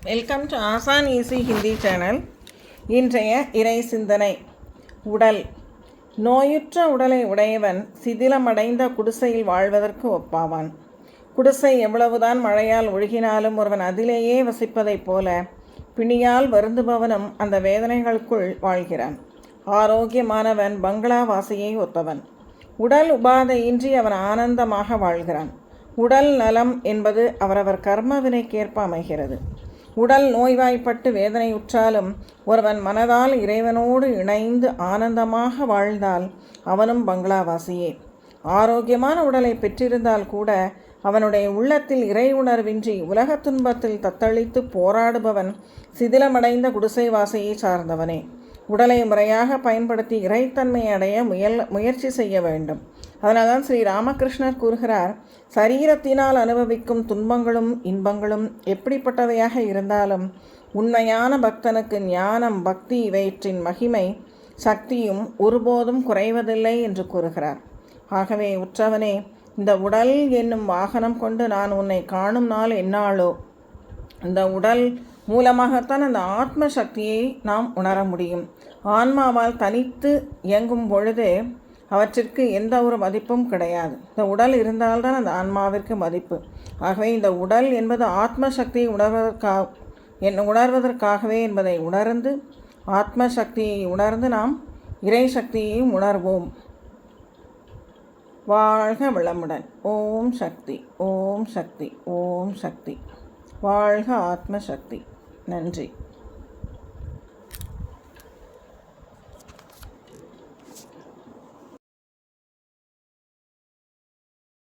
Welcome to ஆசான் easy Hindi channel. இன்றைய இறை சிந்தனை. உடல். நோயுற்ற உடலை உடையவன் சிதிலமடைந்த குடிசையில் வாழ்வதற்கு ஒப்பாவான். குடிசை எவ்வளவுதான் மழையால் ஒழுகினாலும் ஒருவன் அதிலேயே வசிப்பதைப் போல பிணியால் வருந்துபவனும் அந்த வேதனைகளுக்குள் வாழ்கிறான். ஆரோக்கியமானவன் பங்களாவாசியை ஒத்தவன். உடல் உபாதையின்றி அவன் ஆனந்தமாக வாழ்கிறான். உடல் நலம் என்பது அவரவர் கர்மவினைக்கேற்ப அமைகிறது. உடல் நோய்வாய்ப்பட்டு வேதனையுற்றாலும் ஒருவன் மனதால் இறைவனோடு இணைந்து ஆனந்தமாக வாழ்ந்தால் அவனும் பங்களாவாசியே. ஆரோக்கியமான உடலை பெற்றிருந்தால் கூட அவனுடைய உள்ளத்தில் இறை உணர்வின்றி உலகத் துன்பத்தில் தத்தளித்து போராடுபவன் சிதிலமடைந்த குடிசைவாசியை சார்ந்தவனே. உடலை முறையாக பயன்படுத்தி இறைத்தன்மை அடைய முயற்சி செய்ய வேண்டும். அதனால்தான் ஸ்ரீ ராமகிருஷ்ணர் கூறுகிறார், சரீரத்தினால் அனுபவிக்கும் துன்பங்களும் இன்பங்களும் எப்படிப்பட்டவையாக இருந்தாலும் உண்மையான பக்தனுக்கு ஞானம், பக்தி இவற்றின் மகிமை சக்தியும் ஒருபோதும் குறைவதில்லை என்று கூறுகிறார். ஆகவே உற்றவனே, இந்த உடல் என்னும் வாகனம் கொண்டு நான் உன்னை காணும் நாள் என்னாளோ, இந்த உடல் மூலமாகத்தான் அந்த ஆத்ம சக்தியை நாம் உணர முடியும். ஆன்மாவால் தனித்து இயங்கும் பொழுது அவற்றிற்கு எந்த ஒரு மதிப்பும் கிடையாது. இந்த உடல் இருந்தால்தான் அந்த ஆன்மாவிற்கு மதிப்பு. ஆகவே இந்த உடல் என்பது ஆத்ம சக்தியை உணர்வதற்காகவே என்பதை உணர்ந்து ஆத்ம சக்தியை உணர்ந்து நாம் இறை சக்தியையும் உணர்வோம். வாழ்க வளமுடன். ஓம் சக்தி, ஓம் சக்தி, ஓம் சக்தி. வாழ்க ஆத்ம சக்தி. நன்றி.